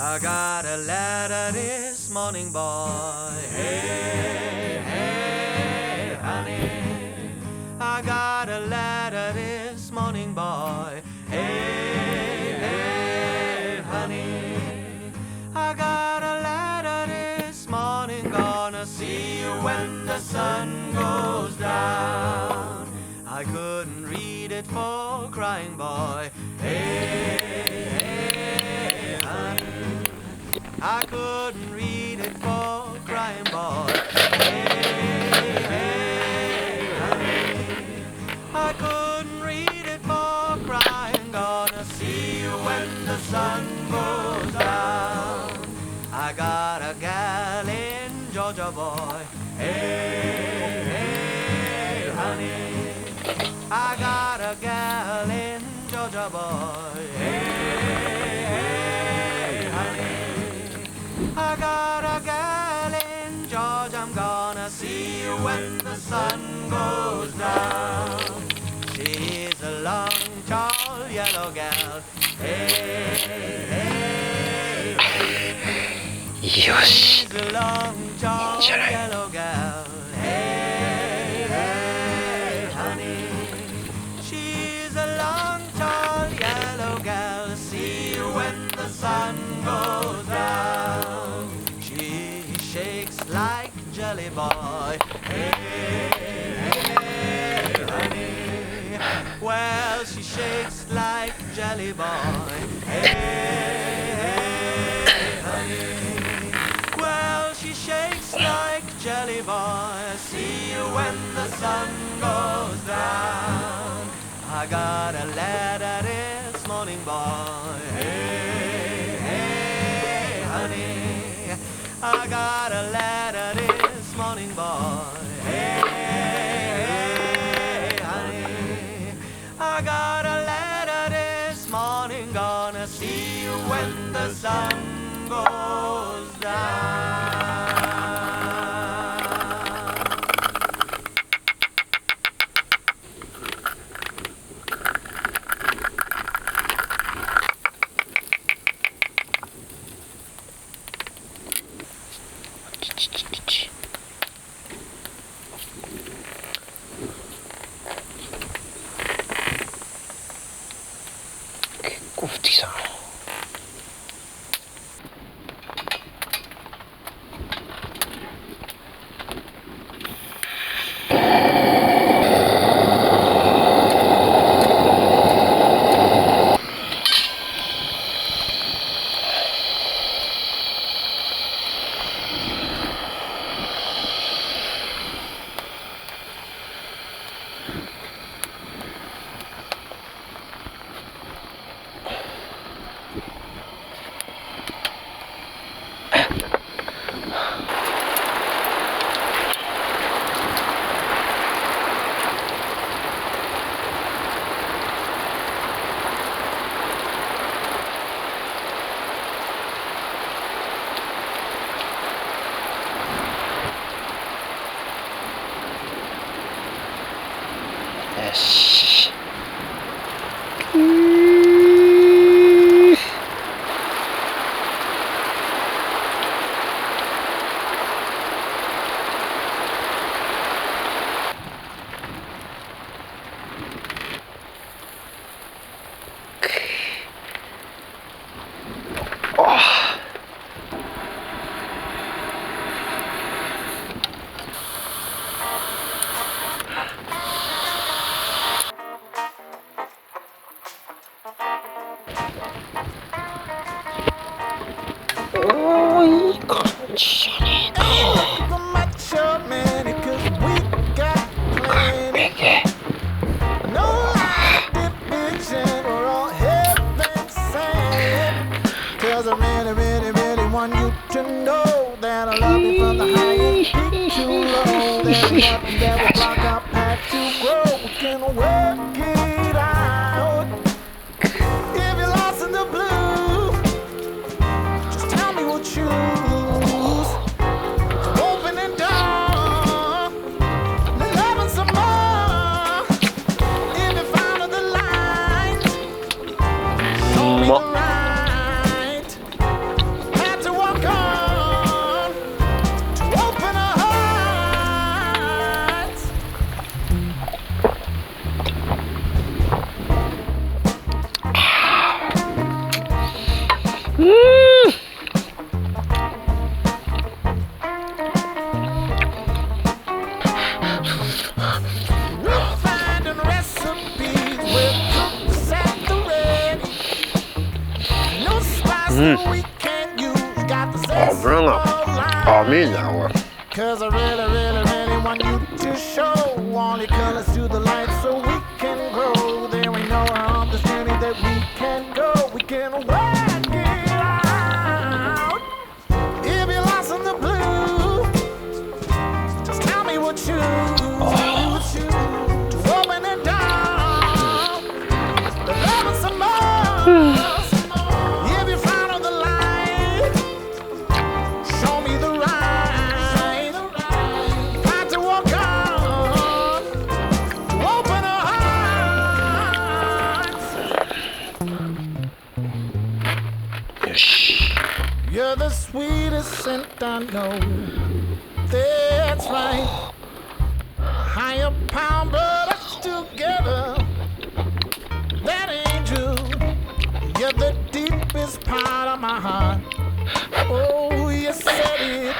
I got a letter this morning, boy. Hey, hey, honey. I got a letter this morning, boy. Hey, hey, honey. I got a letter this morning. Gonna see you when the sun goes down. I couldn't read it for crying, boy. Hey, hey, honey. I couldn't read it for crying, boy. Hey, hey, honey. I couldn't read it for crying. Gonna see you when the sun goes down. I got a gal in Georgia, boy. Hey, hey, honey. I got a gal in Georgia, boy. Hey, hey, honey. I got a gal in Georgia. I'm gonna see you when the sun goes down. She's a long, tall, yellow gal. Hey, hey, hey. She's a long, tall, yellow gal. Hey, hey, honey. She's a long, tall, yellow gal. See you when the sun goes down. She shakes like jelly, boy. Hey, hey, honey. Well, she shakes like jelly, boy. Hey, hey, honey. Well, she shakes like jelly, boy. See you when the sun goes down. I got a letter this morning, boy. Hey, hey, honey. I got a letter this morning, boy. Hey, hey, honey. I got a letter this morning. Gonna see you when the sun goes down.結構降ってきたな。よし。いい感じじゃねえかよ。油が甘いなおい。Cause I really, really, really want you to show all your colors to the light so we can grow. There ain't no harm this journey that we can go. We can work it out. If you're lost in the blue, just tell me what you choose to open it down. The love is some more. If you follow the light, show me the right. You're the sweetest scent I know. That's right. Higher pound, but us together. That ain't true. You're the deepest part of my heart. Oh, you said it.